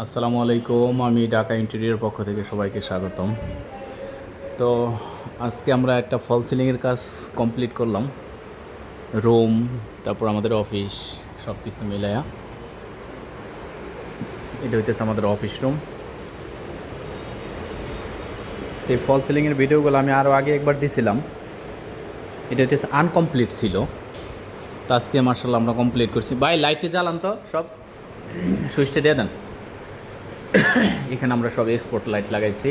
আসসালামু আলাইকুম। আমি ঢাকা ইন্টেরিয়র পক্ষ থেকে সবাইকে স্বাগতম। তো আজকে আমরা একটা ফল সিলিংয়ের কাজ কমপ্লিট করলাম। রুম, তারপর আমাদের অফিস, সব কিছু মিলায়া এটা হইতেছে আমাদের অফিস রুম। তো এই ফল সিলিংয়ের ভিডিওগুলো আমি আরও আগে একবার দিয়েছিলাম। এটা হইতেছে আনকমপ্লিট ছিল, তো আজকে মার্শাল্লাহ আমরা কমপ্লিট করছি। ভাই লাইটে জ্বালান তো, সব সুইচটা দিয়ে দেন। এখানে আমরা সব স্পট লাইট লাগাইছি,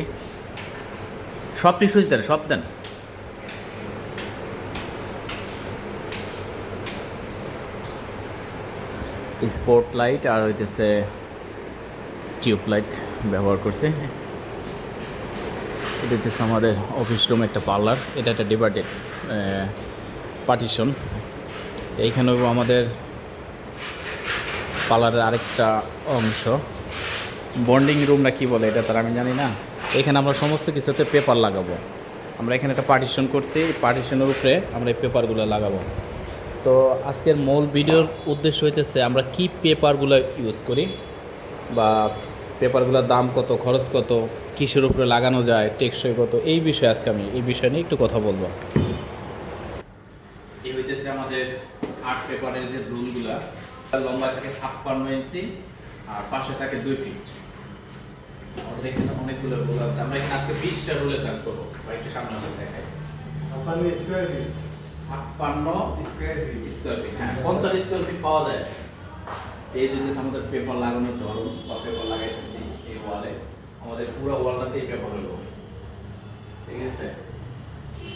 সবটি সুইচ দেন, সব দেন। স্পট লাইট আর হইতেছে টিউব লাইট ব্যবহার করছে। এটা হচ্ছে আমাদের অফিস রুম, একটা পার্লার। এটা একটা ডিভাইডেড পার্টিশন। এইখানেও আমাদের পার্লারের আরেকটা অংশ, বন্ডিং রুম না কী বলে এটা তার আমি জানি না। এখানে আমরা সমস্ত কিছুতে পেপার লাগাবো। আমরা এখানে একটা পার্টিশন করছি, পার্টিশনের উপরে আমরা এই পেপারগুলো লাগাবো। তো আজকের মূল ভিডিওর উদ্দেশ্য হইতেছে আমরা কি পেপারগুলো ইউজ করি, বা পেপারগুলোর দাম কত, খরচ কত, কিসের উপরে লাগানো যায়, টেকসই কত, এই বিষয়ে আজকে আমি এই বিষয় নিয়ে একটু কথা বলবো। এই হইতেছে আমাদের আর্ট পেপারের যে রুলগুলো, লম্বা থাকে 56 ইঞ্চি আর পাশে থাকে 2 ফিট। আমাদের এখানে অনেকগুলো রুল আছে। আমরা এখানে আজকে 20টা রুলের কাজ করবো। একটু সামনে দেখাই। 56 স্কোয়ার ফিট, হ্যাঁ 50 স্কোয়ার ফিট পাওয়া যায়। এই যে আমাদের পেপার লাগানোর ধরন বা পেপার লাগাইতেছি এই ওয়ালে, আমাদের পুরো ওয়ালটাতে এই পেপার হলো, ঠিক আছে।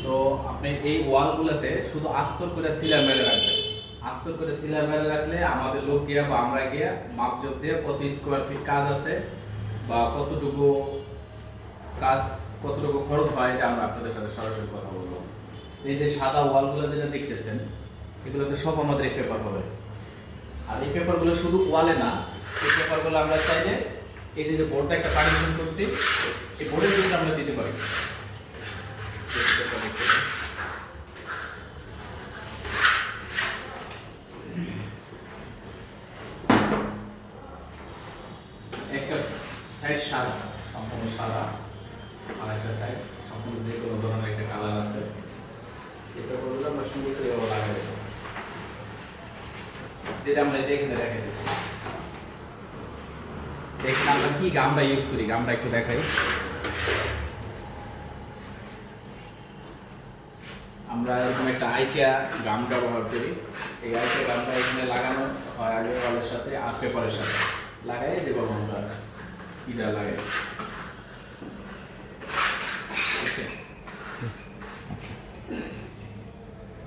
তো আপনি এই ওয়ালগুলোতে শুধু আস্তর করে সিলার মেরে রাখবেন। আস্তর করে সিলার মেরে রাখলে আমাদের লোক গিয়া বা আমরা গিয়া মাপজোপ দিয়ে কত স্কোয়ার ফিট কাজ আছে বা কতটুকু কাজ, কতটুকু খরচ হয়, এটা আমরা আপনাদের সাথে সরাসরি কথা বলবো। এই যে সাদা ওয়ালগুলো যেটা দেখতেছেন, এগুলোতে সব আমাদের এই পেপার হবে। আর এই পেপারগুলো শুধু ওয়ালে না, এই পেপারগুলো আমরা চাইলে এই যে বোর্ডটা একটা পার্টিশন করছি, এই বোর্ডের ভিতরে আমরা দিতে পারি। একটা সাইড সাদা, সম্পূর্ণ সাদা, আর একটা সাইড সম্পূর্ণ যে কোনো ধরনের একটা কালার আছে। এই পেপারগুলো আমরা সুন্দর করে লাগাই দেবো, যেটা আমরা এখানে দেখাই দিচ্ছি। এখানে আমরা কি গামটা ইউজ করি, গামটা একটু দেখাই। আমরা এরকম একটা আইকিয়া গাম ব্যবহার করি। এই আইকিয়া গামটা এখানে লাগানো হয় আগে ওয়ালের সাথে আর পেপারের সাথে লাগাই দেবো। আমরা ইটা লাগাই